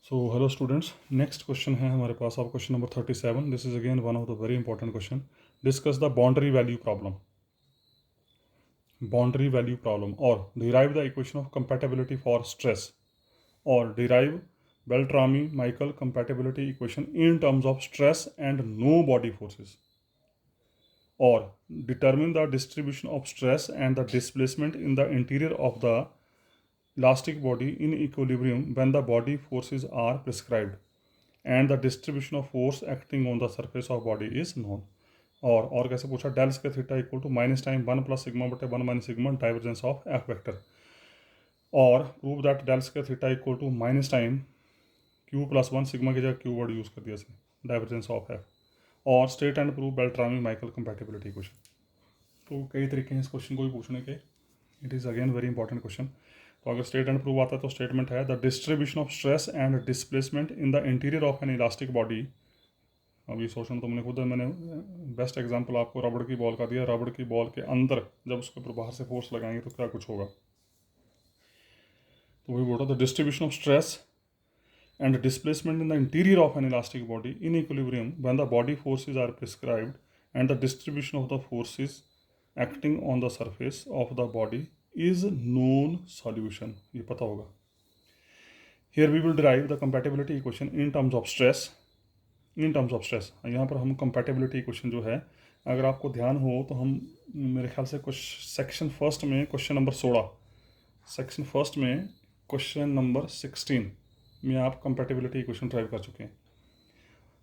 सो hello students, next question है हमारे पास आप question number 37. This is again one of the very important question. Discuss the boundary value problem. Boundary value problem और derive the equation of compatibility for stress और derive Beltrami Michael compatibility equation in terms of stress and no body forces और determine the distribution of stress and the displacement in the interior of the elastic body in equilibrium when the body forces are prescribed and the distribution of force acting on the surface of body is known. और कैसे पूछा, del square theta equal to minus time 1 plus sigma बटे 1 minus sigma divergence of F vector. और prove that del square theta equal to minus time Q plus 1 sigma की जगह Q word use कर दिया से डाइवर्जेंस ऑफ एफ. और state and prove Beltrami Michael compatibility question. तो कई तरीके हैं इस क्वेश्चन को भी पूछने के. It is again very important question. तो अगर स्टेट एंड प्रूव आता है तो स्टेटमेंट है the distribution of stress and displacement in the interior of N elastic body. अब ये सोचना तो मैंने खुद है, मैंने बेस्ट एग्जांपल आपको रबड़ की बॉल का दिया. रबड़ की बॉल के अंदर जब उसके ऊपर बाहर से फोर्स लगाएंगे तो क्या कुछ होगा. तो वही बोल रहा the distribution of stress and displacement in the interior of an elastic body in equilibrium when the body forces are prescribed and the distribution of the forces acting on the surface of the body is known solution. ये पता होगा. Here we will derive the compatibility equation in terms of stress. In terms of stress यहाँ पर हम compatibility equation जो है, अगर आपको ध्यान हो तो हम मेरे ख्याल से कुछ सेक्शन फर्स्ट में क्वेश्चन नंबर 16, सेक्शन फर्स्ट में क्वेश्चन नंबर 16 में आप कंपैटिबिलिटी इक्वेशन ड्राइव कर चुके हैं.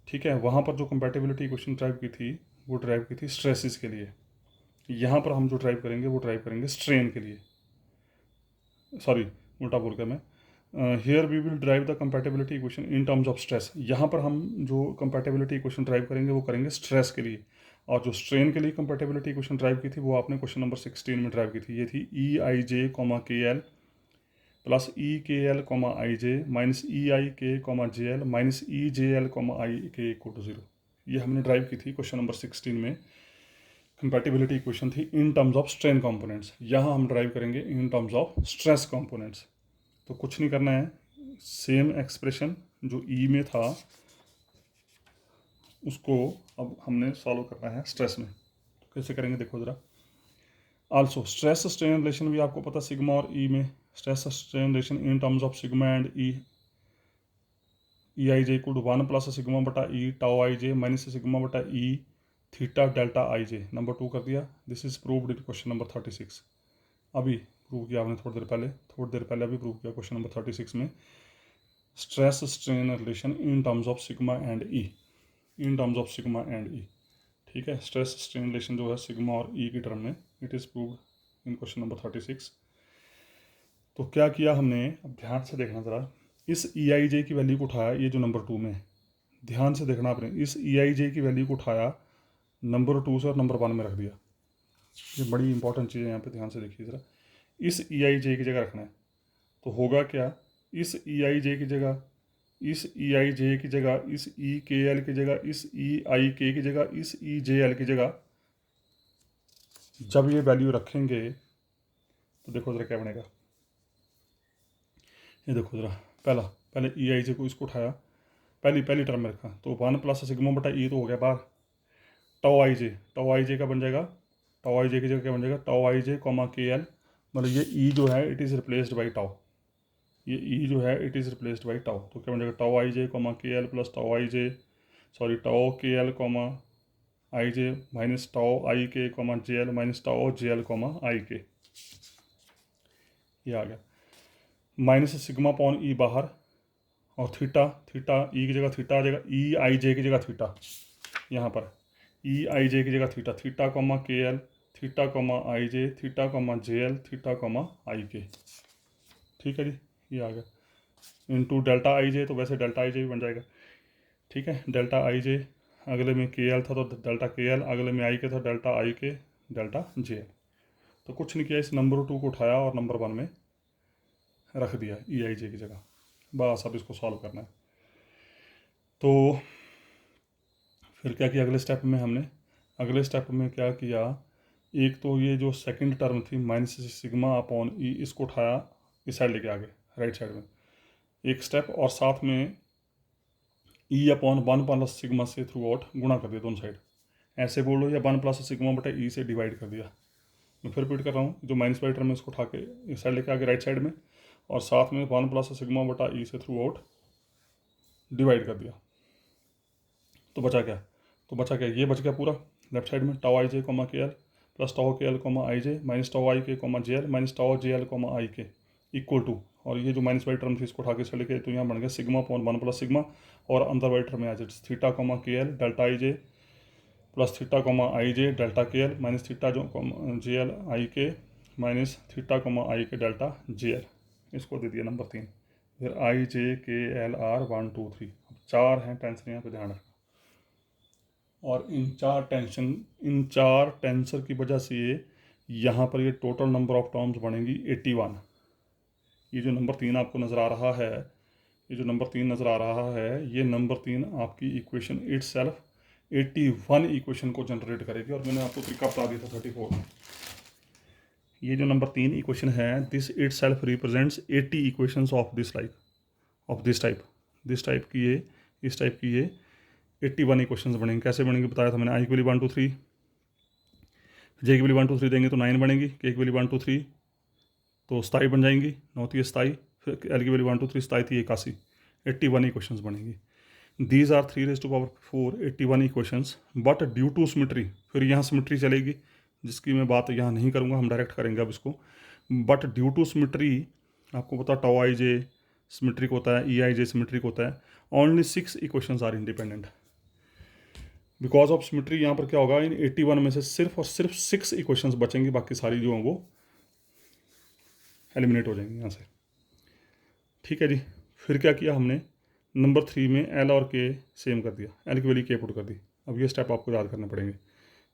ठीक है, वहाँ पर जो कंपैटिबिलिटी इक्वेशन ड्राइव की थी वो ड्राइव की थी स्ट्रेसेस के लिए. यहाँ पर हम जो ड्राइव करेंगे वो ड्राइव करेंगे स्ट्रेन के लिए. सॉरी, उल्टा बोल कर मैं. Here we will derive the compatibility equation in terms of stress. यहाँ पर हम जो कंपैटिबिलिटी इक्वेशन ड्राइव करेंगे वो करेंगे स्ट्रेस के लिए. और जो स्ट्रेन के लिए कंपैटिबिलिटी इक्वेशन ड्राइव की थी वो आपने क्वेश्चन नंबर 16 में ड्राइव की थी. ये थी ई आई जे कॉमा के एल प्लस ई के L comma I J minus E I K comma J L minus E J L comma I K equal to 0. ये हमने ड्राइव की थी क्वेश्चन नंबर 16 में. कंपैटिबिलिटी इक्वेशन थी इन टर्म्स ऑफ स्ट्रेन कंपोनेंट्स. यहाँ हम drive करेंगे इन टर्म्स ऑफ स्ट्रेस कंपोनेंट्स. तो कुछ नहीं करना है, सेम एक्सप्रेशन जो ई में था उसको अब हमने सॉल्व करना है स्ट्रेस में. तो कैसे करेंगे देखो ज़रा. आल्सो स्ट्रेस स्ट्रेन रिलेशन भी आपको पता, सिग्मा और ई में stress strain relation in terms of sigma and E I J equal to 1 plus sigma बटा ई टाउ आई जे माइनस सिग्मा बटा ई थीटा डेल्टा आई जे. नंबर 2 कर दिया. This is proved in question number 36. अभी prove किया आपने थोड़ी देर पहले अभी प्रूव किया क्वेश्चन नंबर 36 में. Stress strain relation in terms of sigma and E, in terms of sigma and E. ठीक है, स्ट्रेस स्ट्रेन रिलेशन जो है सिग्मा और ई की टर्म में, it is proved in question number 36. तो क्या किया हमने, अब ध्यान से देखना ज़रा. इस ई आई जे की वैल्यू को उठाया, ये जो नंबर 2 में है, ध्यान से देखना आपने. इस ई आई जे की वैल्यू को उठाया नंबर 2 से और नंबर 1 में रख दिया. ये बड़ी इंपॉर्टेंट चीज़ है, यहाँ पे ध्यान से देखिए ज़रा. इस ई आई जे की जगह रखना है तो होगा क्या, इस ई आई जे की जगह, इस ई आई जे की जगह, इस ई के एल की जगह, इस ई आई के की जगह, इस ई जे एल की जगह जब ये वैल्यू रखेंगे तो देखो ज़रा क्या बनेगा. ये देखो ज़रा, पहले ई आई जे को इसको उठाया, पहली टर्म में रखा तो 1 प्लस सिग्मा बटा ई तो हो गया बाहर. टाउ आई जे का बन जाएगा, टाउ आई जे की जगह क्या बन जाएगा, टाउ आई जे कॉमा के एल. मतलब ये ई जो है it is replaced by tau, ये ई जो है it is replaced by tau. तो क्या बन जाएगा, tau I J comma K L plus tau I J, sorry tau K L comma I J minus tau I K comma J L minus tau J L comma I K. ये आ गया. Minus sigma pawn ई बाहर और theta E की जगह theta आ जाएगा, ई आई J की जगह theta. यहाँ पर ई आई जे की जगह theta comma K L, theta comma आई जे, theta comma J L, theta comma आई के. ठीक है जी, ये आ गया. इनटू डेल्टा आई जे, तो वैसे डेल्टा आई जे भी बन जाएगा. ठीक है, डेल्टा आई जे अगले में के एल था तो डेल्टा के एल, अगले में आई के था डेल्टा आई के, डेल्टा जे एल. तो कुछ नहीं किया, इस नंबर 2 को उठाया और नंबर 1 में रख दिया ई आई जे की जगह. बस अब इसको सॉल्व करना है. तो फिर क्या किया अगले स्टेप में हमने, अगले स्टेप में क्या किया, एक तो ये जो सेकंड टर्म थी माइनस सिग्मा अपॉन ई, इसको उठाया इस साइड लेके आगे राइट साइड में. एक स्टेप, और साथ में ई अपॉन 1 + सिग्मा से थ्रू आउट गुणा कर दिया दोनों साइड, ऐसे बोल लो, या 1 + सिग्मा/ई से डिवाइड कर दिया। मैं फिर रिपीट कर रहा हूँ, जो माइनस वाली टर्म है उसको उठा के इस साइड लेके आगे राइट साइड में, और साथ में 1 + सिग्मा/ई से थ्रू आउट डिवाइड कर दिया। तो बचा क्या? ये बच गया पूरा लेफ्ट साइड में, tau I J comma K L plus tau K L comma I J minus tau I K comma J L minus tau J L comma I K equal to, और ये जो minus वाली term थी इसको उठा के चले गए, तो यहाँ बन गया सिग्मा अपॉन 1 + सिग्मा, और अंदर वाली टर्म में आ जाए theta comma K L delta आई जे प्लस थीटा कॉमा आई जे डेल्टा के एल माइनस थीटा जो जे एल आई के माइनस थीटा कॉमा आई के डेल्टा जे एल, इसको दे दिया नंबर 3। फिर आई जे के एल आर 1 2 3, अब 4 हैं टेंसर यहाँ पे ध्यान रखना, और इन चार टेंसर की वजह से यहाँ पर ये टोटल नंबर ऑफ टर्म्स बनेंगी 81। ये जो नंबर 3 आपको नज़र आ रहा है, ये नंबर 3 आपकी इक्वेशन इटसेल्फ 81 इक्वेशन को जनरेट करेगी, और मैंने आपको तरीका बता दिया था 34 में। ये जो नंबर 3 इक्वेशन है, this itself represents 80 equations of this type की ये 81 इक्वेशंस बनेंगे। कैसे बनेंगे बताया था मैंने, आई की वैल्यू 1 2 3, जे की वैल्यू 1 2 3 देंगे तो 9 बनेगी, के की वैल्यू 1 2 3 तो 27 बन जाएंगी, 9 थी 27, फिर एल की वैल्यू 1 2 3 27 थी 81, 81 इक्वेशंस बनेंगी। These are 3⁴ 81 equations, but due to symmetry, फिर यहाँ सिमेट्री चलेगी जिसकी मैं बात यहाँ नहीं करूँगा, हम डायरेक्ट करेंगे अब इसको। बट ड्यू टू सिमेट्री, आपको पता टाउ आई जे सिमेट्रिक होता है, ई आई जे सिमेट्रिक होता है, only 6 equations are independent. Because of symmetry यहाँ पर क्या होगा, इन 81 में से सिर्फ और सिर्फ 6 इक्वेशंस बचेंगी, बाकी सारी जो हैं वो एलिमिनेट हो जाएंगी यहाँ से। ठीक है जी। फिर क्या किया हमने, नंबर 3 में एल और के सेम कर दिया, एल की वैल्यू के पुट कर दी। अब ये स्टेप आपको याद करने पड़ेंगे।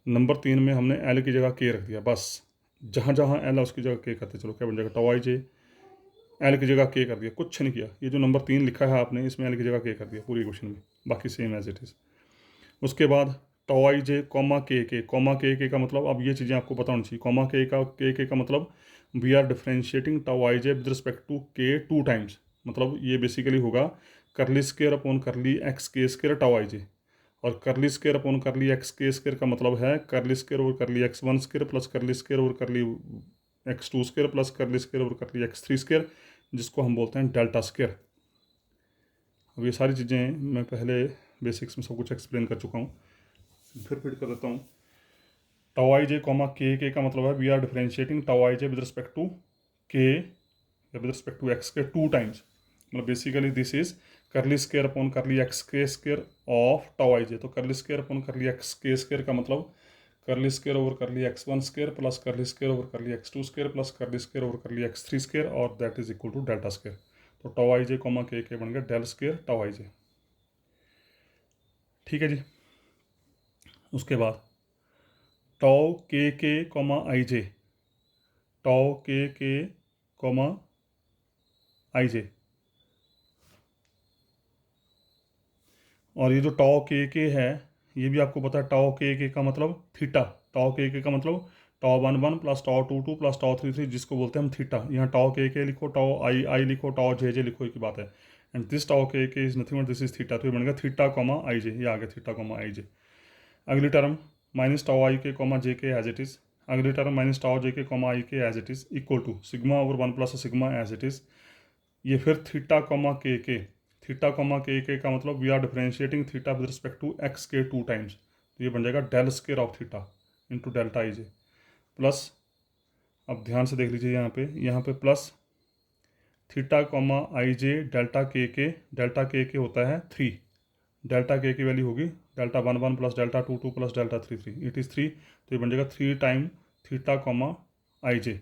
नंबर 3 में हमने एल की जगह के रख दिया, बस जहाँ जहाँ एल है उसकी जगह के करते चलो, क्या बन जाएगा टाउ आई जे, एल की जगह के कर दिया, कुछ नहीं किया। ये जो नंबर 3 लिखा है आपने, इसमें एल की जगह के कर दिया पूरी इक्वेशन में, बाकी सेम एज इट इज़। उसके बाद टाउ आई जे कॉमा के का मतलब, अब ये चीज़ें आपको पता होनी चाहिए। कॉमा के का मतलब we are differentiating tau I j with respect to k 2 times, मतलब ये बेसिकली होगा curly square upon curly x k square tau आई जे, और curly square upon curly x k square का मतलब है curly square over curly x1 square plus curly square over curly x2 square plus curly square over curly x3 square, जिसको हम बोलते हैं delta square. अब ये सारी चीज़ें मैं पहले बेसिक्स में सब कुछ एक्सप्लेन कर चुका हूँ, फिर कर देता हूँ। टाउ आई जे कॉमा के का मतलब है we are differentiating tau I j with respect to k with respect to x k 2 times, मतलब basically this is curly square upon curly x k square of tau आई जे। तो curly square upon curly x k square का मतलब curly square over curly x1 square plus curly square over curly x2 square plus curly square over curly x3 square, और that is equal to delta square. तो tau आई जे comma k बन गया del square tau आई j. ठीक है जी। उसके बाद tau k comma आई जे, tau k comma आई जे, और ये जो टाउ के है ये भी आपको पता है, टाउ के का मतलब थीटा, टाउ के का मतलब tau 1 1 plus tau 2 2 plus tau 3 3, जिसको बोलते हैं हम थीटा। यहाँ टाउ के लिखो, टाउ आई लिखो, टाउ जे लिखो, एक ही बात है। एंड दिस टाउ के is nothing but this is theta, तो ये बन गया थीटा कॉमा आई जे, ये आ गया थीटा कॉमा आई जे। अगली term minus tau I K comma जे के एज इट इज़, अगली टर्म माइनस टाउ जे के कॉमा आई के as it is equal to sigma over 1 + sigma as it is. ये फिर थीटा कॉमा के का मतलब we are differentiating theta with respect to x k 2 times, तो ये बन जाएगा del square of theta into delta I J plus, अब ध्यान से देख लीजिए यहाँ पे प्लस थीटा कॉमा आई जे डेल्टा के होता है 3, डेल्टा के की वैल्यू होगी delta 1 1 plus delta 2 2 plus delta 3 3, it is 3, तो ये बन जाएगा 3 टाइम थीटा कॉमा आई जे।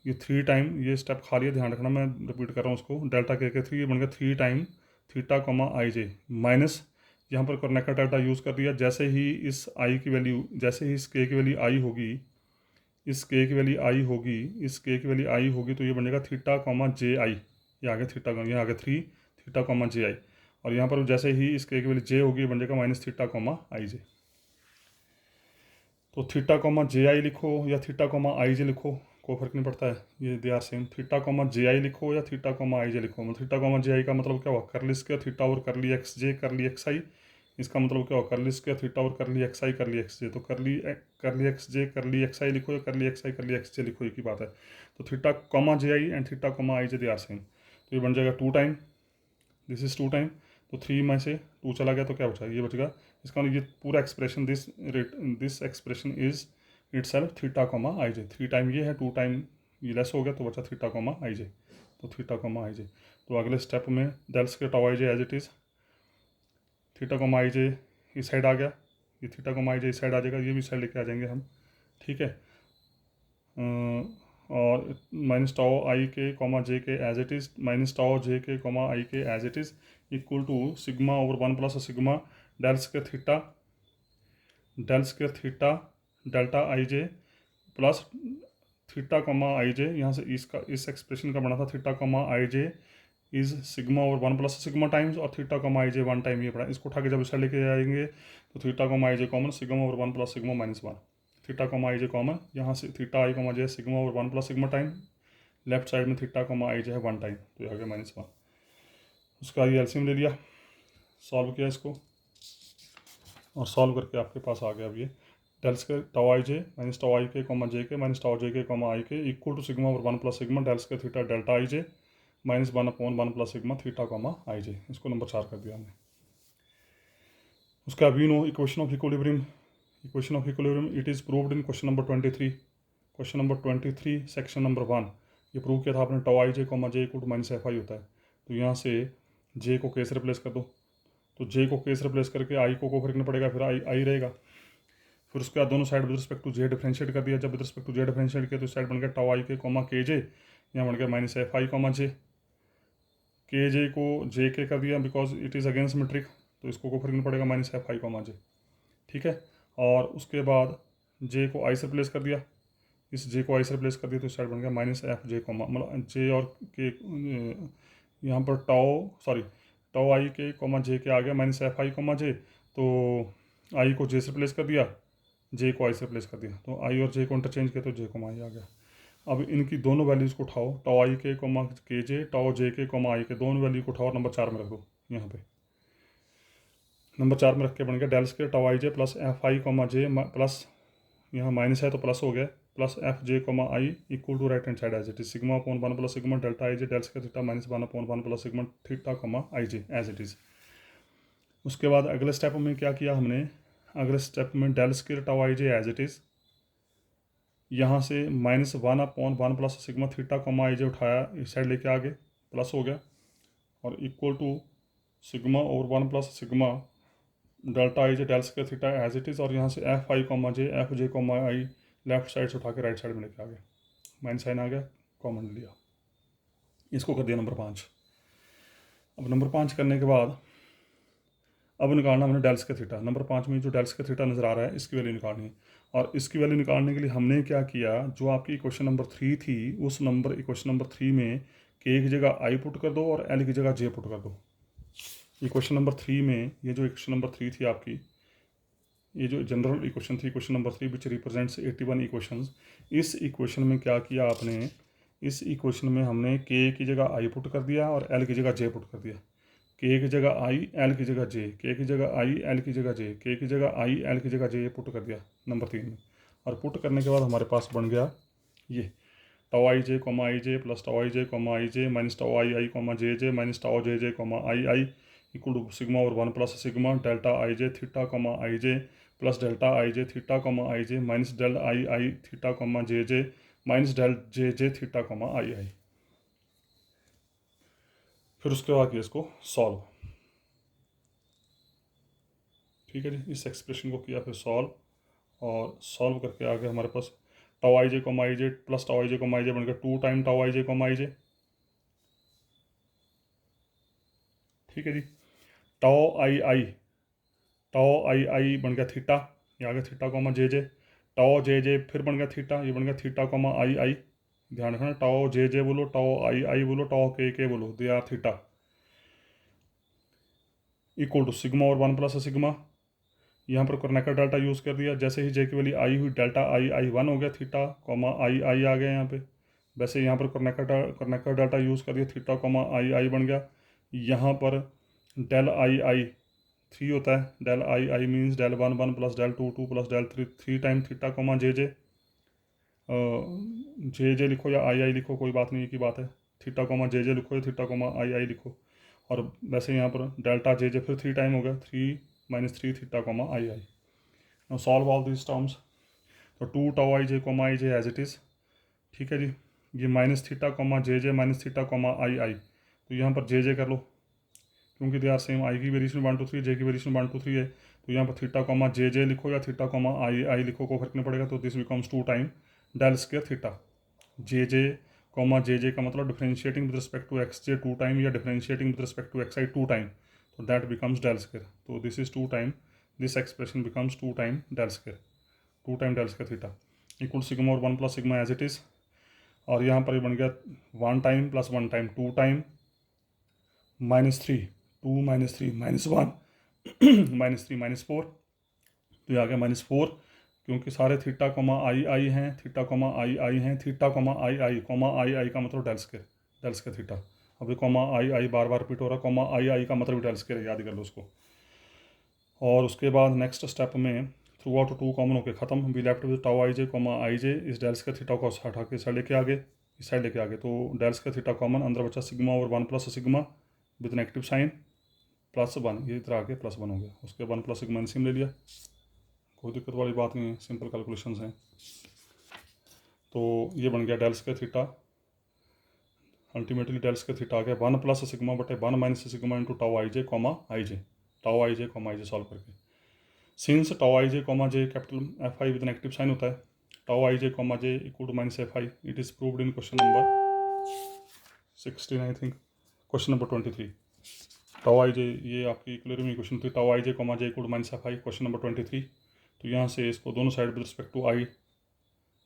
ये 3 टाइम, ये स्टेप खाली है, ध्यान रखना, मैं रिपीट कर रहा हूँ उसको। डेल्टा के 3, ये बन गया 3 टाइम थीटा कॉमा आई जे माइनस, यहाँ पर कर्नेक्टर डेल्टा यूज़ कर दिया। जैसे ही इस आई की वैल्यू, जैसे ही इस के की वैल्यू आई होगी, इस के की वैल्यू आई होगी, इस के की वैल्यू आई होगी, तो ये बन जाएगा थीटा कॉमा जे आई, ये आ गया थीटा, ये आ गया 3 थीटा कॉमा जे आई, और यहाँ पर जैसे ही इस के की वैल्यू जे होगी बन जाएगा माइनस थीटा कॉमा आई जे। तो थीटा कॉमा जे आई लिखो या थीटा कॉमा आई जे लिखो, कोई फर्क नहीं पड़ता है, ये they are same. Theta comma J I लिखो या थीटा कॉमा आई जे लिखो, मतलब थीटा कॉमा जे आई का मतलब क्या हुआ, करली स्क्वायर थीटा और करली एक्स जे करली एक्स आई। इसका मतलब क्या हुआ, करली स्क्वायर थीटा और करली एक्स आई करली एक्स जे। तो करली एक्स जे करली एक्स आई लिखो या करली एक्स आई करली एक्स जे लिखो, एक ही बात है। तो theta comma J i and theta comma I j they are same. तो ये बन जाएगा 2 टाइम, दिस इज 2 टाइम। तो 3 में से 2 चला गया तो क्या बचा, ये बचेगा। इसका मतलब ये पूरा expression this expression is itself theta comma I J. 3 time ये है, 2 टाइम ये लेस हो गया तो बचा थीटा कॉमा आई जे। तो थीटा कॉमा आई जे। तो अगले स्टेप में del square tau I J as it is, theta comma I J इस साइड आ गया, ये थीटा कॉमा आई जे इस साइड आ जाएगा, ये भी साइड लेके आ जाएंगे हम, ठीक है। और माइनस टाओ आई के कॉमा जे के as it is, minus tau J के कॉमा आई के as it is equal to sigma over 1 plus sigma del square theta delta I J plus theta comma I J. यहाँ से इसका इस expression का बना था theta comma I J is sigma over 1 plus sigma times, और theta comma आई J 1 time ये पड़ा। इसको उठा के जब इस साइड लेके जाएंगे तो थीटा कॉमा आई J common, sigma over 1 plus sigma minus 1, theta comma आई जे कॉमन, यहाँ से theta I comma J sigma over 1 plus sigma time, left side में थीटा कॉमा आई जे है 1 टाइम, तो ये आ गया -1। उसका ये एलसीएम ले लिया, सॉल्व किया इसको, और सॉल्व करके आपके पास आ गया अब ये del square tau I J minus tau I K comma जे के माइनस टाउ जे के comma I K equal to sigma over 1 plus sigma del square theta delta I J -1/1 plus sigma theta comma I J. इसको number 4 कर दिया हमने। उसका we know equation of equilibrium it is proved in question number 23 section number 1। ये prove किया था आपने, tau I J comma J equal to minus F I होता है। तो यहाँ से जे को के से रिप्लेस कर दो, तो जे को के से रिप्लेस करके आई को फर्क नहीं पड़ेगा, फिर आई रहेगा। फिर उसके बाद दोनों side with respect to j differentiate कर दिया। जब with respect to j differentiate किया तो साइड बन गया टाउ आई के कॉमा के जे, यहाँ बन गया माइनस एफ आई कॉमा जे। के जे को जे के कर दिया because it is again symmetric, तो इसको कोई फर्क नहीं पड़ेगा, माइनस एफ आई कॉमा जे, ठीक है। और उसके बाद जे को आई से रिप्लेस कर दिया, इस जे को आई से रिप्लेस कर दिया तो साइड बन गया माइनस एफ जे कॉमा, मतलब जे और के यहाँ पर टाउ आई के कॉमा जे के आ गया माइनस एफ आई कॉमा जे। तो आई को जे से रिप्लेस कर दिया, जे को आई से रिप्लेस कर दिया, तो आई और जे को इंटरचेंज किया तो जे कॉमा आई आ गया। अब इनकी दोनों वैल्यूज़ को उठाओ, टाउ आई के कॉमा के जे, टाउ जे के कॉमा आई के, दोनों वैल्यू को उठाओ और नंबर 4 में रख दो। यहाँ पे नंबर 4 में रख के बन गया डेल स्क्वायर टाउ आई जे प्लस एफ आई कॉमा जे प्लस, यहाँ माइनस है तो प्लस हो गया, plus f J comma I equal to right hand side as it is sigma upon 1 plus sigma delta I j del square theta -1/1 plus sigma theta comma I J as it is. उसके बाद अगले step में क्या किया हमने, अगले step में del square tau I J as it is, यहाँ से -1/1 प्लस सिग्मा थीटा कॉमा आई जे उठाया, इस साइड लेके आ गए, प्लस हो गया, और equal to sigma over 1 plus sigma delta I j del square theta as it is, और यहाँ से f I comma j f J comma i left side से उठा के राइट साइड में लेके आ गए, माइनस साइन आ गया, कॉमन लिया, इसको कर दिया नंबर 5। अब नंबर 5 करने के बाद अब निकालना हमने डेल स्क्वायर थीटा। नंबर 5 में जो डेल स्क्वायर थीटा नज़र आ रहा है इसकी वैल्यू निकालनी है, और इसकी वैल्यू निकालने के लिए हमने क्या किया, जो आपकी इक्वेशन नंबर 3 थी उस इक्वेशन नंबर 3 में के की जगह आई पुट कर दो और एल की जगह जे पुट कर दो। इक्वेशन नंबर 3 में ये जो इक्वेशन नंबर 3 थी आपकी, ये जो जनरल इक्वेशन थी इक्वेशन नंबर 3 विच रिप्रेजेंट्स 81 इक्वेशंस, इस इक्वेशन में क्या किया आपने, इस इक्वेशन में हमने के की जगह आई पुट कर दिया और एल की जगह जे पुट कर दिया। के की जगह आई, एल की जगह जे, के की जगह आई, एल की जगह जे, के की जगह आई, एल की जगह जे पुट कर दिया नंबर 3 में। और पुट करने के बाद हमारे पास बन गया ये tau I J comma I J plus tau I J comma I J minus tau I I comma J J minus tau J J comma I I equal to sigma और 1 plus sigma delta I J theta comma I J plus delta I J theta comma I J minus del I I theta comma J J minus del J J theta comma I I. फिर उसके बाद किया इसको solve, ठीक है जी। इस expression को किया फिर सॉल्व, और सॉल्व करके आ गया हमारे पास टाउ आई जे कॉमा आई जे प्लस टाउ आई जे कॉमा आई जे बन गया 2 टाइम टाउ आई जे कॉमा आई जे, ठीक है जी। टाउ आई आई बन गया थीटा, ये आ गया थीटा कॉमा जे जे, टाउ जे जे फिर बन गया थीटा, ये बन गया थीटा कॉमा आई आई, ध्यान रखना टाउ जे जे बोलो टाउ आई आई बोलो टाउ के बोलो, they are theta equal to sigma और 1 प्लस सिग्मा यहाँ पर कर्नेकर डेल्टा यूज़ कर दिया, जैसे ही जे की वैल्यू आई हुई डेल्टा आई आई वन हो गया, थीटा कॉमा आई आई आ गया यहाँ पे। वैसे यहाँ पर कर्नेकर डेल्टा यूज़ कर दिया, थीटा कॉमा आई आई बन गया। यहाँ पर डेल आई आई 3 होता है, del I I means del 1 1 plus del 2 2 plus del 3 3 time theta comma J J लिखो या आई आई लिखो, कोई बात नहीं, की बात है। थीटा कॉमा जे लिखो या थीटा कॉमा आई आई लिखो। और वैसे यहाँ पर डेल्टा जे फिर 3 टाइम हो गया, 3 - 3 theta comma I i. Now solve all this terms. तो 2 tau I J as it is, ठीक है जी। ये minus theta comma j minus theta comma I i, तो यहाँ पर जे कर लो, क्योंकि दे आर सेम। आई की वेरिएशन 1 2 3, जे की वेरिएशन 1 2 3 है, तो यहाँ पर थीटा कॉमा जे लिखो या थीटा कॉमा आई आई लिखो, कोई फर्क नहीं पड़ेगा। तो this becomes 2 time del square theta. J comma J का मतलब differentiating with respect to X J 2 time, या differentiating with respect to X I 2 time, तो दैट बिकम्स डेल स्क्वायर। तो this is 2 time, this expression becomes 2 time del square, 2 time del square theta equal sigma और 1 plus sigma as it is. और यहाँ पर ये बन गया 1 time plus 1 time 2 time -3, 2 - 3 -1 -3 -4, तो ये आ गया -4, क्योंकि सारे थीटा कॉमा आई आई हैं, थीटा कॉमा आई आई हैं, थीटा कॉमा आई आई का मतलब डेल स्क्वायर थीटा। अब ये कॉमा आई आई बार बार रिपीट हो रहा है, कॉमा आई आई का मतलब डेल स्क्वायर, याद कर लो उसको। और उसके बाद नेक्स्ट स्टेप में थ्रू आउट 2 कॉमन होकर ख़त्म, we left with tau I J comma I J, इस डेल स्क्वायर थीटा को हटा के साइड लेके आगे, इस साइड लेके आगे, तो डेल स्क्वायर थीटा कॉमन, अंदर बचा सिग्मा और 1 plus sigma with negative sign +1, ये इधर आके +1 हो गया। उसके 1 प्लस सिग्मा एलसीएम ले लिया, कोई दिक्कत वाली बात नहीं है, सिंपल कैलकुलेशंस हैं। तो ये बन गया del square theta, ultimately del square theta आ गया 1 प्लस सिग्मा बटे 1 माइनस सिग्मा इंटू टाउ आई जे कॉमा आई जे, टाउ आई जे कॉमा आई जे सॉल्व करके। Since tau I J comma J capital F I with negative sign होता है, tau I J comma J equal to minus F I, it is proved in question number 16 I think, question number 23। Tau I J, ये आपकी clear में question थी, tau I J comma J equal to minus F I, question number 23। तो यहाँ से इसको दोनों side with respect to I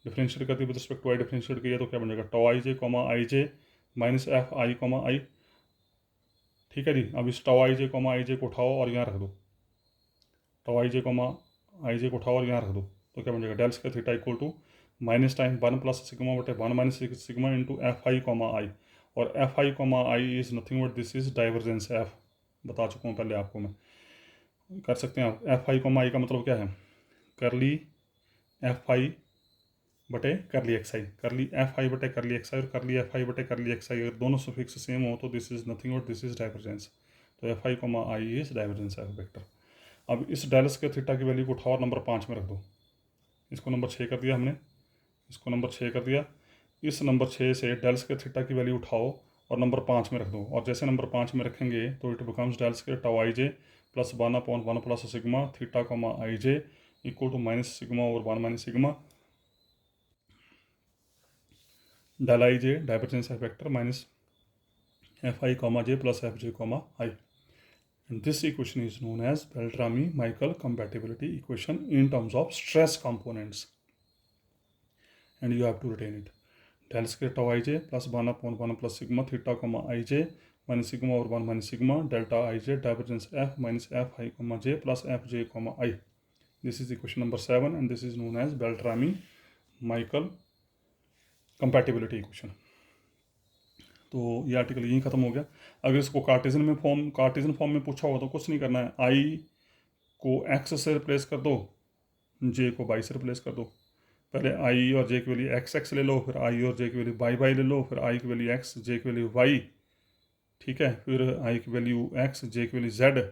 differentiate करके, with respect to I differentiate किया, तो क्या बन जाएगा, tau I J comma I J minus F I comma I, ठीक है जी। अब इस टाउ आई जे कॉमा आई जे को उठाओ और यहाँ रख दो, टाउ आई जे कॉमा आई जे को उठाओ और यहाँ रख दो, तो क्या बन जाएगा, del square theta equal to minus time 1 plus sigma बटे 1 minus sigma into F I comma I, और F I comma I is nothing but this is divergence F, बता चुका हूँ पहले आपको मैं, कर सकते हैं आप। एफ आई कॉमा आई का मतलब क्या है, करली एफ आई बटे करली एक्स आई, करली एफ आई बटे करली एक्स आई और करली एफ आई बटे करली एक्स आई, अगर दोनों सफिक्स सेम हो तो this is nothing but this is divergence. तो F I comma I is divergence F vector. अब इस डेल स्क्वायर थीटा की वैल्यू को उठाओ और नंबर 5 में रख दो, इसको नंबर 6 कर दिया हमने, इसको नंबर 6 कर दिया। इस नंबर 6 से डेल स्क्वायर थीटा की वैल्यू उठाओ और नंबर 5 में रख दो, और जैसे नंबर 5 में रखेंगे तो it becomes del square tau I J plus 1/1 plus sigma theta comma I J equal to minus sigma और 1 minus sigma del i j divergence F vector minus F I comma J plus f J comma i. And this equation is known as Beltrami-Michael compatibility equation in terms of stress components. And you have to retain it. Del square tau ij plus 1/1 plus sigma theta comma ij minus sigma over 1 minus sigma delta ij divergence f minus f I comma j plus f j comma I. This is equation number 7 and this is known as Beltrami-Michael compatibility equation. तो ये article यहीं ख़त्म हो गया। अगर इसको कार्टेजन form में पूछा हो तो कुछ नहीं करना है, आई को एक्स से रिप्लेस कर दो, जे को बाई से रिप्लेस कर दो। पहले आई और जे की वैल्यू एक्स एक्स ले लो, फिर आई और जे की वैल्यू बाई बाई ले लो, फिर आई की वैल्यू एक्स जे की वैल्यू वाई, ठीक है, फिर आई की वैल्यू एक्स जे की वैल्यू जेड,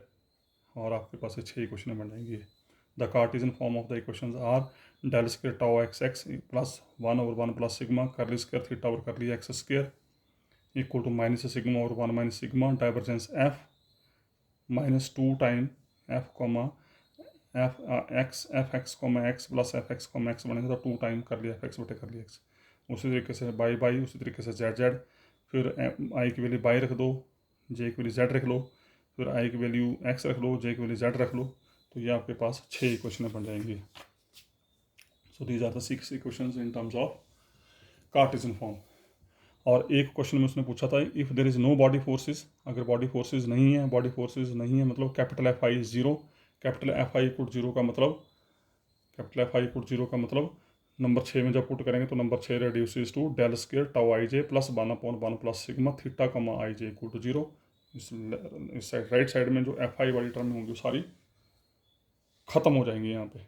और आपके पास 6 इक्वेशन बन जाएंगी। The Cartesian form of the equation are del square tau X X plus 1/1 plus sigma curly square theta और curly X square equal to minus sigma और 1 minus sigma divergence F minus 2 time F comma F X comma X plus F X comma X बनेगा, तो 2 time कर लिया F x बटे कर लिया x. उसी तरीके से बाई बाई, उसी तरीके से जेड जेड, फिर आई की वैल्यू बाई रख दो, जे की वैल्यू जेड रख लो, फिर आई की वैल्यू एक्स रख लो, जे की वैल्यू जेड रख लो, तो ये आपके पास 6 इक्वेशन बन जाएंगी। So these are the 6 equations in terms of Cartesian form. और एक क्वेश्चन में उसने पूछा था if there is no body forces, अगर बॉडी फोर्सेस नहीं है मतलब capital F i is 0, capital F I equal 0 का मतलब, कैपिटल एफ आई इक्वल 0 का मतलब नंबर 6 में जब पुट करेंगे तो number 6 reduces to del square tau I J plus 1/1 plus sigma theta comma I J equal to 0। इस साइड राइट साइड में जो एफ आई वाली टर्म होंगी वो सारी खत्म हो जाएंगी यहाँ पे,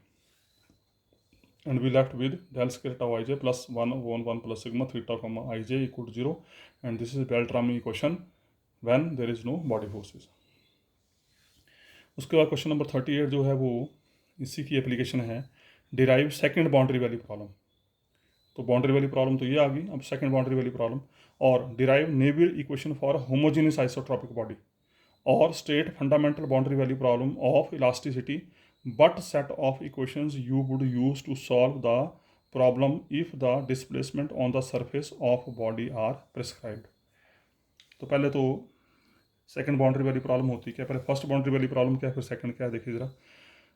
and we left with del square tau I J plus 1/1 plus sigma theta comma I J equal to 0, and this is Beltrami equation when there is no body forces. उसके बाद क्वेश्चन नंबर 38 जो है वो इसी की application है, derive second boundary वाली problem. तो बाउंड्री वाली प्रॉब्लम तो ये आ गई, अब सेकंड बाउंड्री वाली प्रॉब्लम, और derive Navier equation for homogeneous isotropic body, और स्टेट फंडामेंटल बाउंड्री वाली problem of elasticity but set of equations you would use to solve the problem if the displacement on the surface of body are prescribed. तो पहले तो second boundary वाली problem होती क्या, पहले first boundary वाली problem क्या है, फिर सेकंड क्या है, देखिए जरा।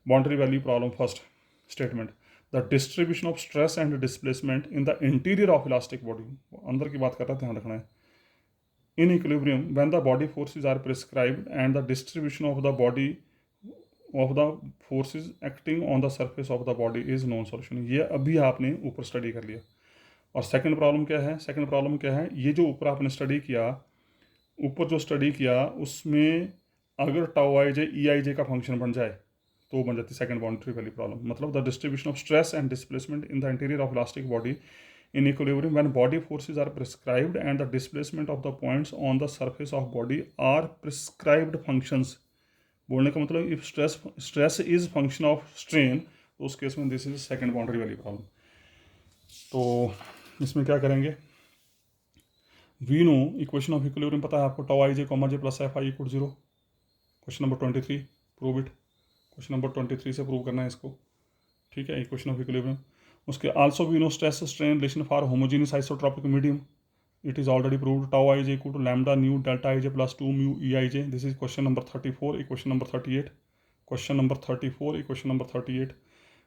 बाउंड्री वाली problem first statement, the distribution of stress and displacement in the interior of elastic body, अंदर की बात कर रहा है, ध्यान रखना है। In equilibrium when the body forces are prescribed and the distribution of the body of the forces acting on the surface of the body is known solution. ये अभी आपने ऊपर स्टडी कर लिया। और सेकंड प्रॉब्लम क्या है, सेकंड प्रॉब्लम क्या है, ये जो ऊपर आपने स्टडी किया, ऊपर जो स्टडी किया उसमें अगर टाउ आई जे ई आई जे का फंक्शन बन जाए तो बन जाती सेकंड बाउंड्री वाली प्रॉब्लम। मतलब the distribution of stress and displacement in the interior of elastic body in equilibrium when body forces are prescribed and the displacement of the points on the surface of body are prescribed functions। बोलने का मतलब if stress is function of strain, तो उस case में this is second boundary वाली problem. तो इसमें क्या करेंगे, we know equation of equilibrium पता है आपको, tau I J comma J plus f I equal 0। Question number 23 prove it, question number 23 से प्रूव करना है इसको, ठीक है, इक्वेशन ऑफ इक्विलिब्रियम। उसके also we know stress strain relation for homogeneous isotropic medium, it is already proved, tau I J equal to lambda nu delta I J plus 2 mu e I j. This is question number 34, equation number 38, question number 34, equation number 38,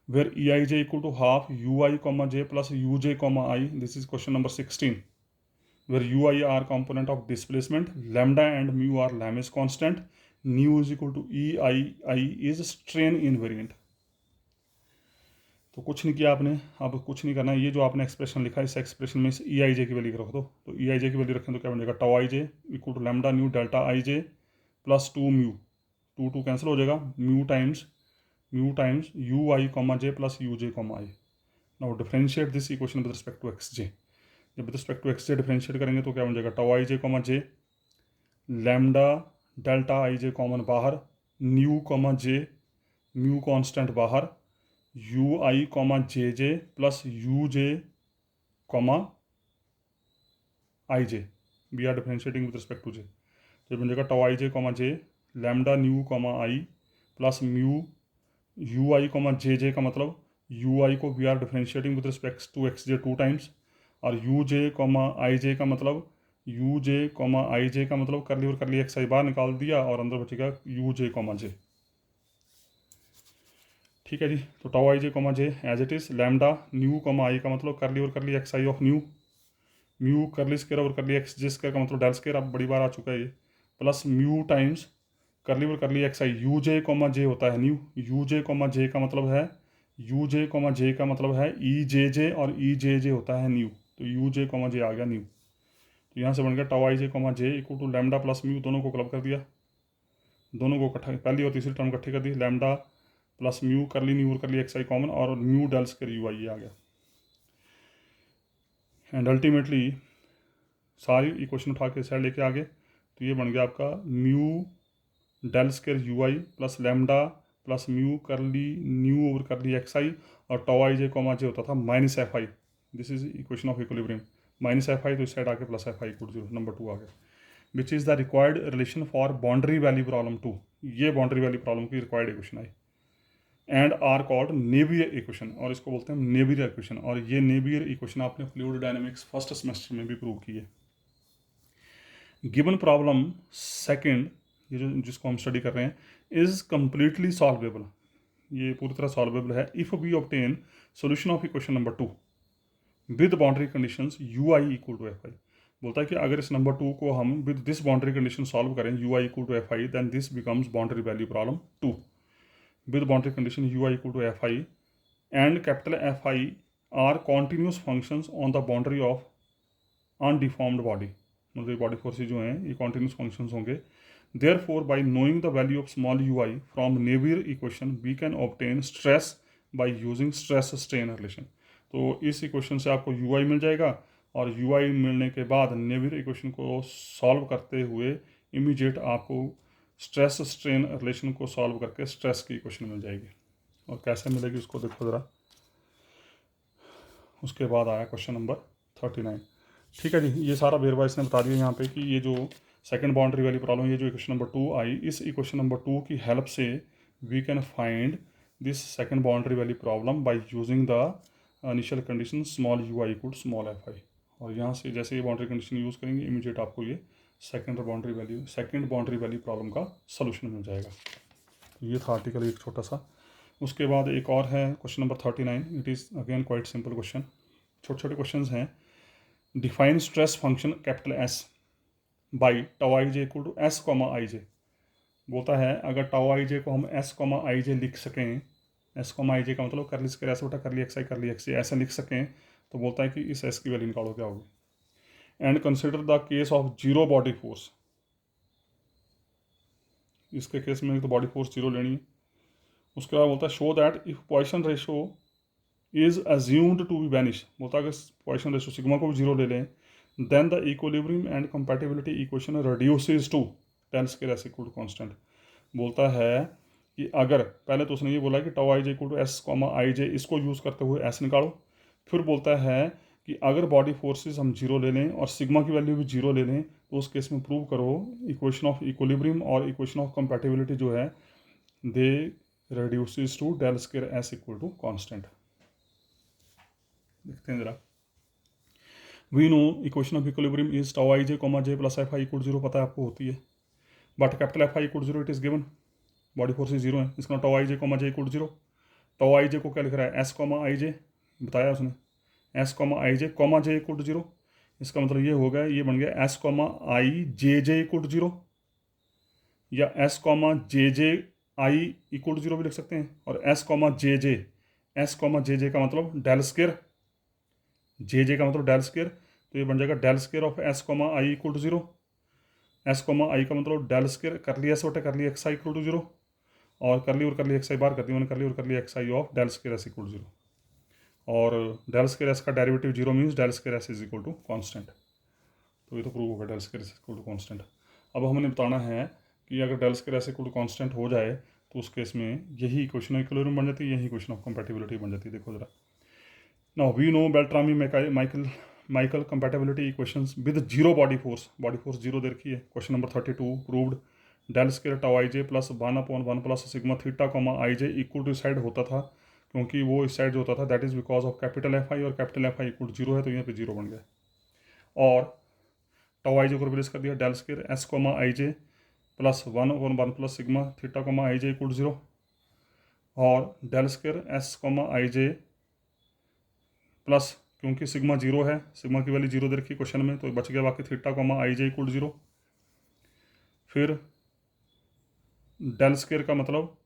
where e I J equal to half u I comma J plus you J comma i. This is question number 16, where ui are component of displacement, lambda and mu are Lame's constant, nu is equal to ei is strain invariant। तो कुछ नहीं किया आपने, अब कुछ नहीं करना, ये जो आपने एक्सप्रेशन लिखा है इस एक्सप्रेशन में ई आई जे की वैल्यू रख दो। तो ई आई जे की वैल्यू रखें तो क्या बन जाएगा, tau I J equal to lambda nu delta I J plus 2 mu, 2 cancel हो जाएगा, mu times U I comma J plus you J comma I. Now differentiate this equation with respect to X J. जब with respect to X J differentiate करेंगे तो क्या बन जाएगा, tau आई जे comma J, lambda delta आई J common बाहर, nu comma J, mu constant बाहर, you I comma J plus you J comma I J, we are differentiating with respect to J. तो बन जाएगा tau I J comma J, lambda nu comma I plus mu U I comma J का मतलब U I को we are differentiating with respect to X J 2 times, और U जे comma आई जे का मतलब you J comma आई जे का मतलब curly और curly x आई बाहर निकाल दिया और अंदर बचेगा यू जे कॉमा जे। ठीक है जी, तो tau I J comma J as it is, lambda nu comma I का मतलब करली और curly x I of nu, mu curly square और करली एक्स जे स्क्वायर का मतलब डेल स्क्वायर, अब बड़ी बार आ चुका है ये, प्लस म्यू टाइम्स करली और curly x I, U J comma जे होता है न्यू, यू जे कॉमा जे का मतलब है, यू जे कॉमा जे का मतलब है ई जे और ई जे होता है न्यू, तो यू जे कॉमा जे आ गया न्यू। तो यहाँ से बन गया tau I J comma J equal to lambda plus mu, दोनों को क्लब कर दिया, दोनों को इकट्ठा, पहली और तीसरी टर्म इकट्ठी कर दी, lambda plus mu curly new और करली एक्स आई कॉमन, और म्यू डेल स्क्वायर यू आई आ गया। एंड अल्टीमेटली सारी इक्वेशन उठा के साइड लेके आ गए, तो ये बन गया आपका mu del square u i plus lambda plus mu curly nu over curly x i, और टाउ आई जे कॉमा जे होता था minus F i. This is equation of equilibrium, minus F i तो इस साइड आके प्लस एफ आई equal 0, number 2 आ गया, which is the required relation for boundary value problem 2। ये boundary value problem की रिक्वायर्ड इक्वेशन आई, and are called Navier equation, और इसको बोलते हैं नेवियर इक्वेशन। और ये नेवियर इक्वेशन आपने फ्लूइड डायनामिक्स फर्स्ट सेमेस्टर में भी प्रूव की है। गिवन प्रॉब्लम सेकंड, ये जो जिसको हम स्टडी कर रहे हैं, इज कम्प्लीटली सॉल्वेबल, ये पूरी तरह सॉल्वेबल है if we obtain solution of equation number 2 with boundary conditions U I equal to F I. बोलता है कि अगर इस नंबर 2 को हम with this boundary condition solve करें, U I equal to F I, then this becomes boundary value problem 2। with boundary condition ui equal to fi and capital Fi are continuous functions on the boundary of undeformed body, मतलब ये body forces जो हैं ये continuous functions होंगे. Therefore, by knowing the value of small ui from Navier equation, we can obtain stress by using stress strain relation. तो इस equation से आपको ui मिल जाएगा और ui मिलने के बाद नेवियर इक्वेशन को सॉल्व करते हुए इमीडिएट आपको स्ट्रेस स्ट्रेन रिलेशन को सॉल्व करके स्ट्रेस की इक्वेशन मिल जाएगी. और कैसे मिलेगी उसको देखो ज़रा. उसके बाद आया क्वेश्चन नंबर 39. ठीक है जी, ये सारा वेरवा इसने बता दिया यहाँ पे कि ये जो सेकंड बाउंड्री वाली प्रॉब्लम, ये जो इक्वेशन नंबर 2 आई, इस इक्वेशन नंबर 2 की हेल्प से we can find this second boundary वाली problem by using the initial condition small U I equal small F I. और यहाँ से जैसे ये बाउंड्री कंडीशन यूज़ करेंगे इमीडिएट आपको ये सेकंड बाउंड्री वाली प्रॉब्लम का सोल्यूशन मिल जाएगा. तो ये था आर्टिकल एक छोटा सा. उसके बाद एक और है question number 39. It is again quite simple question. छोटे छोटे क्वेश्चन हैं. Define stress function capital S by tau I J equal to S comma I J. बोलता है अगर टाउ आई जे को हम एस कॉमा आई जे लिख सकें, एस कॉमा आई जे का मतलब कर ली स्क्वायर एस बटा कर ली एक्स आई कर ली एक्स जे ऐसे लिख सकें, तो बोलता है कि इस एस की वैल्यू निकालो क्या होगी. And consider the case of zero body force. इसके केस में तो बॉडी फोर्स जीरो लेनी है. उसके बाद बोलता है show that if Poisson ratio is assumed to be vanish. बोलता है अगर पॉइसन रेशो सिग्मा को भी जीरो ले लें, then the equilibrium and compatibility equation reduces to del square s equal to constant. बोलता है कि अगर पहले तो उसने ये बोला कि tau I J equal to S comma I J, इसको यूज़ करते हुए एस निकालो. फिर बोलता है कि अगर बॉडी फोर्सेस हम जीरो ले लें और सिग्मा की वैल्यू भी जीरो ले लें, तो उस केस में प्रूव करो इक्वेशन ऑफ इक्विलिब्रियम और इक्वेशन ऑफ कंपैटिबिलिटी जो है दे reduces टू del square s equal to constant. देखते हैं ज़रा. We know equation of equilibrium is tau I J comma J plus f I equal zero, पता है आपको होती है. But capital F I equal zero it is given. Body forces zero है. इसका टाउ आई जे कॉमा जे इक्वल जीरो. टाउ आई जे को क्या लिख रहा है एस कॉमा आई जे, बताया उसने S comma I J comma J equal to zero. इसका मतलब ये हो गया, ये बन गया S comma I J equal to zero, या S comma J I equal to zero भी लिख सकते हैं. और एस कॉमा जे का मतलब डेल स्क्वायर, जे का मतलब डेल स्क्वायर, तो ये बन जाएगा del square of S comma I equal to zero. S comma I का मतलब डेल स्क्वायर कर लिया एस बटे कर लिया x i equal to zero, और कर ली एक्स आई बार कर दी मैंने, कर ली X I of del square S equal to zero. और डेल स्क्वायर एस का derivative zero means del square S is equal to constant. तो ये तो प्रूव होगा del square S equal to constant. अब हमने बताना है कि अगर del square S equal to constant हो जाए तो उस केस में यही इक्वेशन ऑफ इक्विलिब्रियम बन जाती है, यही इक्वेशन ऑफ कंपैटिबिलिटी बन जाती है. देखो जरा. Now we know Beltrami Michael compatibility equations with zero body force zero दे रखी है. Question number 32 proved del square tau I J plus 1/1 plus sigma theta comma I J equal to इस side होता था, क्योंकि वो इस साइड जो होता था that is because of capital F I, और capital F I equal to zero है तो यहाँ पे जीरो बन गया. और टाउ आई जे को रिप्लेस कर दिया del square s comma I J plus 1/1 plus sigma theta comma I J equal to zero, और डेल स्क्वायर एस कॉमा आई जे प्लस, क्योंकि सिग्मा जीरो है, सिग्मा की वैल्यू जीरो दे रखी क्वेश्चन में, तो बच गया बाकी थीटा कॉमा आई जे इक्वल जीरो. फिर डेल स्क्वायर का मतलब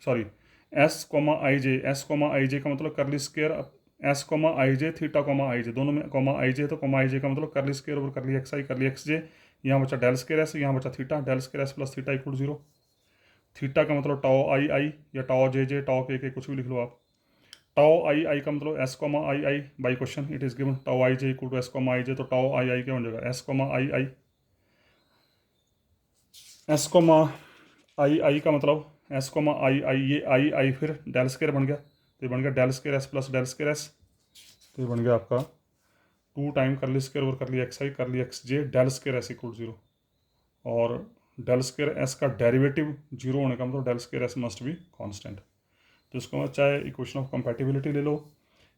सॉरी एस कॉमा आई जे का मतलब करली स्क्वायर एस कॉमा आई जे थीटा कॉमा आई जे, दोनों में कॉमा आई जे, तो कॉमा आई जे का मतलब curly square over curly x आई करली एक्स जे. यहाँ बचा डेल स्क्वायर एस, यहाँ बचा theta, del square s plus theta equal zero. Theta का मतलब टाओ आई या टाओ जे टाओ के कुछ भी लिख लो आप. टाओ आई का मतलब S comma I by question it is given tau I J equal to S comma आई जे, तो टाओ आई क्या बन जाएगा S comma I. S comma I का मतलब एस कॉमा आई ये आई फिर डेल स्क्वायर बन गया, तो ये बन गया del square s plus del square s, तो ये बन गया आपका 2 टाइम कर ली स्क्वायर और कर ली एक्स आई कर ली X J del square S equal zero. और डेल स्क्वायर एस का डेरिवेटिव जीरो होने का मतलब del square S must be constant. तो इसको चाहे इक्वेशन ऑफ कंपैटिबिलिटी ले लो,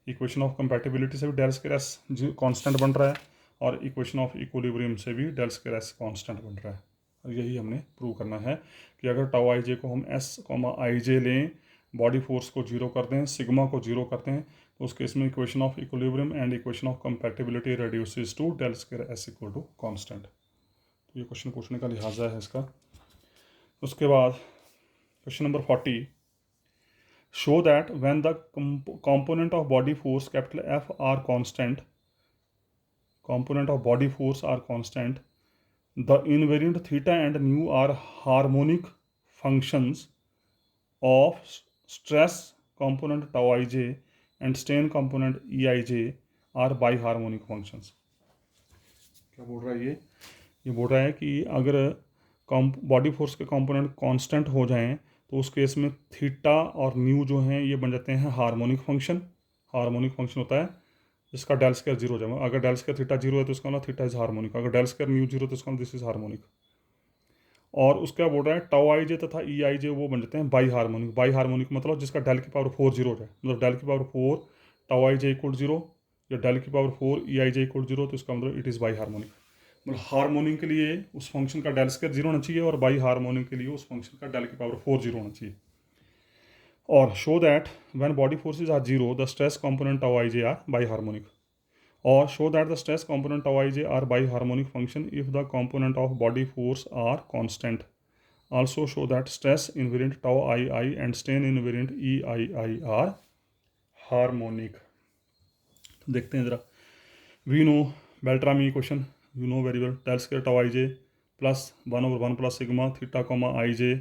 इक्वेशन ऑफ कंपैटिबिलिटी से भी डेल स्क्वायर एस कांस्टेंट बन रहा है, और इक्वेशन ऑफ इक्विलिब्रियम से भी डेल स्क्वायर एस कांस्टेंट बन रहा है. और यही हमने प्रूव करना है कि अगर टाउ आई जे को हम एस कॉमा आई जे लें, बॉडी फोर्स को जीरो कर दें, सिग्मा को जीरो करते हैं, तो उस केस में equation of equilibrium and equation of compatibility reduces to del square S equal to constant. तो ये क्वेश्चन पूछने का लिहाजा है इसका. उसके बाद question number 40 show that when the component of body force capital F are constant, the invariant theta and nu are harmonic functions of stress component tau ij and strain component eij are biharmonic functions. क्या बोल रहा है ये बोल रहा है कि अगर बॉडी फोर्स के कंपोनेंट कांस्टेंट हो जाएं तो उस केस में थीटा और न्यू जो हैं ये बन जाते हैं हार्मोनिक फंक्शन होता है जिसका डेल स्क्वायर जीरो हो जाएगा। अगर डेल स्क्वायर थीटा जीरो है तो इसका मतलब थीटा इज हार्मोनिक, अगर डेल स्क्वायर न्यू जीरो तो इसका मतलब दिस इज हार्मोनिक। और उसका बोल रहा है टाउ आई जे तथा ई आई जे वो बन जाते हैं बाई हार्मोनिक मतलब जिसका डेल की पावर 4 जीरो हो जाए, मतलब डेल की पावर 4 टाउ आई जे इक्वल जीरो या डेल की पावर 4 ई आई जे इक्वल जीरो, तो इसका मतलब इट इज़ बाई हार्मोनिक। मतलब हार्मोनिक के लिए उस फंक्शन का डेल स्क्वायर जीरो होना चाहिए और बाई हार्मोनिक के लिए उस फंक्शन का डेल की पावर 4 जीरो होना चाहिए। और show that when body forces are zero the stress component tau I J are biharmonic, or show that the stress component tau ij are biharmonic function if the component of body force are constant. Also show that stress invariant tau ii and strain invariant eii are harmonic. तो देखते हैं ज़रा। we know Beltrami equation, you know very well, del square tau ij plus 1/1 plus sigma theta comma ij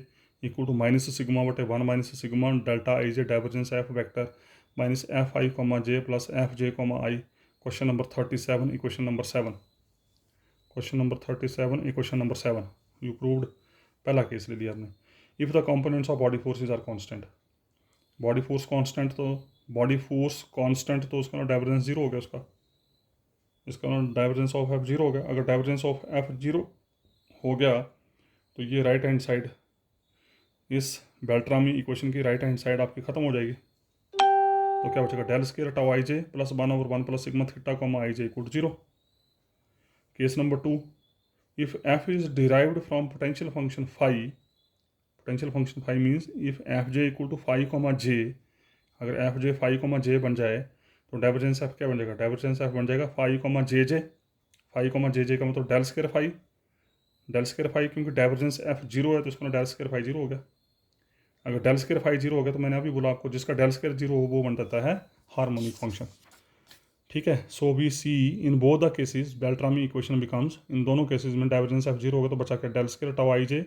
equal to minus sigma बटे 1 minus sigma delta ij divergence f vector minus fi comma j plus fj comma I. Question number 37, equation number 7. Question number 37, equation number 7. You proved पहला case ले लिया आपने। If the components of body forces are constant, body force constant तो उसका divergence zero हो गया, इसका divergence of F zero हो गया। अगर डाइवर्जेंस ऑफ एफ जीरो हो गया तो ये राइट हैंड साइड, इस बेल्ट्रामी इक्वेशन की राइट हैंड साइड आपकी ख़त्म हो जाएगी। तो क्या बचेगा, del square tau I J plus 1/1 plus sigma theta comma I J equal to zero. Case number 2, if F is derived from potential function phi means if F J equal to phi comma J, अगर F J phi comma J बन जाए तो divergence F क्या बन जाएगा, divergence F बन जाएगा phi comma J जे का मतलब डेल स्क्वायर फाई क्योंकि डाइवर्जेंस एफ जीरो है तो इसका डेल स्क्वायर फाई जीरो हो गया। अगर डेल स्क्वायर फाई जीरो हो गया तो मैंने अभी बोला आपको जिसका डेल स्क्वायर जीरो हो वो बन जाता है हार्मोनिक फंक्शन। ठीक है, so we see in both the cases Beltrami equation becomes, इन दोनों केसेस में डाइवर्जेंस एफ जीरो होगा तो बचा के del square tau I J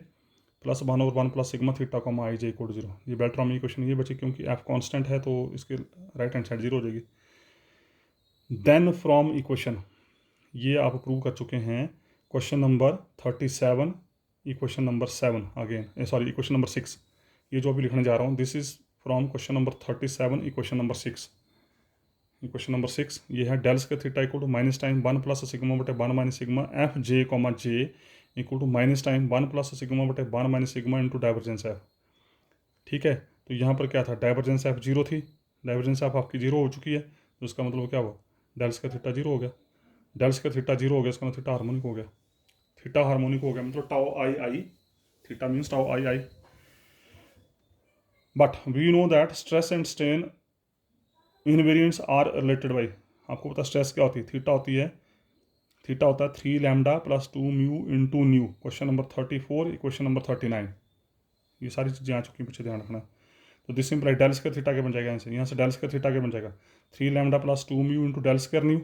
plus 1/1 plus sigma theta comma I J equal to zero. ये बेल्ट्रामी इक्वेशन ये बची क्योंकि एफ कांस्टेंट है तो इसके राइट हैंड साइड जीरो हो जाएगी। देन फ्रॉम इक्वेशन, ये आप प्रूव कर चुके हैं question number 37 equation number 7 again sorry equation number 6, ये जो अभी लिखने जा रहा हूँ this is from question number 37 equation number 6। Equation number 6 ये है del square theta equal to minus time 1 plus sigma बटे 1 minus sigma F J comma J equal to minus time 1 plus sigma बटे 1 minus sigma into divergence F. ठीक है, तो यहाँ पर क्या था, डाइवर्जेंस एफ जीरो थी, डाइवर्जेंस एफ आपकी जीरो हो चुकी है तो इसका मतलब क्या हुआ, डेल स्क्वायर थीटा जीरो हो गया। डेल स्क्वायर थीटा जीरो हो गया इसका मतलब थीटा हार्मोनिक हो गया, थीटा हार्मोनिक हो गया मतलब tau I I, theta means tau I I. But we know that stress and strain invariants are related by, आपको पता स्ट्रेस क्या होती है, थीटा होती है, थीटा होता है 3 lambda plus 2 mu into new. Question number 34 equation number 39, ये सारी चीज़ें आ चुकी हैं, पीछे ध्यान रखना। तो this simple del square theta के बन जाएगा, यहाँ से डेल स्क्वायर थीटा के बन जाएगा 3 lambda plus 2 mu into del square nu,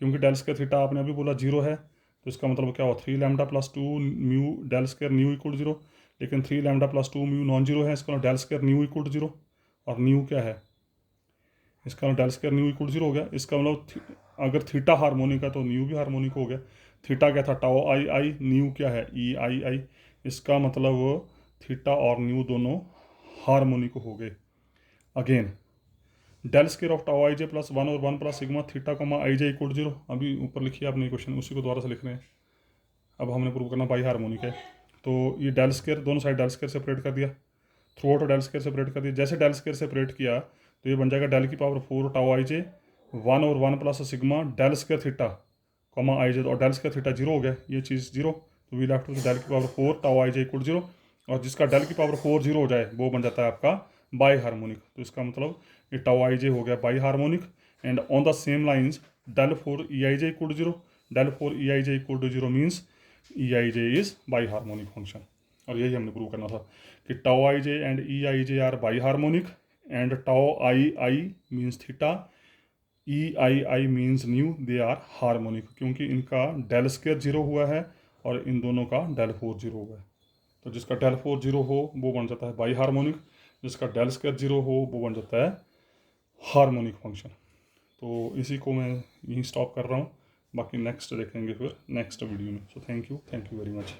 क्योंकि डेल स्क्वायर थीटा आपने अभी बोला जीरो है तो इसका मतलब क्या हुआ 3 lambda plus 2 mu del square nu equal zero, लेकिन 3 lambda plus 2 mu non zero है, इसका del square nu equal to zero, और न्यू क्या है, इसका del square nu equal zero हो गया। इसका मतलब अगर थीटा हार्मोनिक है तो न्यू भी हार्मोनिक हो गया। थीटा क्या था, टाओ आई आई, न्यू क्या है, ई आई आई, इसका मतलब वो थीटा और न्यू दोनों हार्मोनिक हो गए। Again del square of tau I J plus 1 और 1 प्लस सिग्मा थीटा कॉमा आई जे इक्वल जीरो, अभी ऊपर लिखिए आपने क्वेश्चन, उसी को दोबारा से लिख रहे हैं। अब हमने प्रूव करना बाई हार्मोनिक है, तो ये डेल स्क्वायर दोनों साइड डेल स्क्वायर सेपरेट कर दिया, throughout del square separate कर दिया। जैसे डेल स्क्वायर सेपरेट किया तो ये बन जाएगा डेल की पावर 4 टाओ आई जे 1 और 1 plus sigma del square theta comma आई जे, और डेल स्क्वायर थीटा जीरो हो गया, ये चीज़ जीरो, तो वी लेफ्ट विद डेल की power 4 tau I J equal zero, और जिसका डेल की पावर 4 जीरो हो जाए वो बन जाता है आपका बाई हार्मोनिक। तो इसका मतलब ये टाओ आई जे हो गया biharmonic. And on the same lines del 4 E I J equal to zero, del 4 E I J equal to zero means E I J is biharmonic function. और यही हमने prove करना था कि tau I J and E I J are biharmonic and tau I I means theta, E I I means nu, they are harmonic, क्योंकि इनका del square zero हुआ है और इन दोनों का डेल फोर जीरो हुआ है। तो जिसका डेल फोर जीरो हो वो बन जाता है बाई हार्मोनिक, जिसका डेल स्क्वायर जीरो हो वो बन जाता है हार्मोनिक फंक्शन। तो इसी को मैं यहीं स्टॉप कर रहा हूँ, बाकी नेक्स्ट देखेंगे फिर नेक्स्ट वीडियो में। So thank you very much.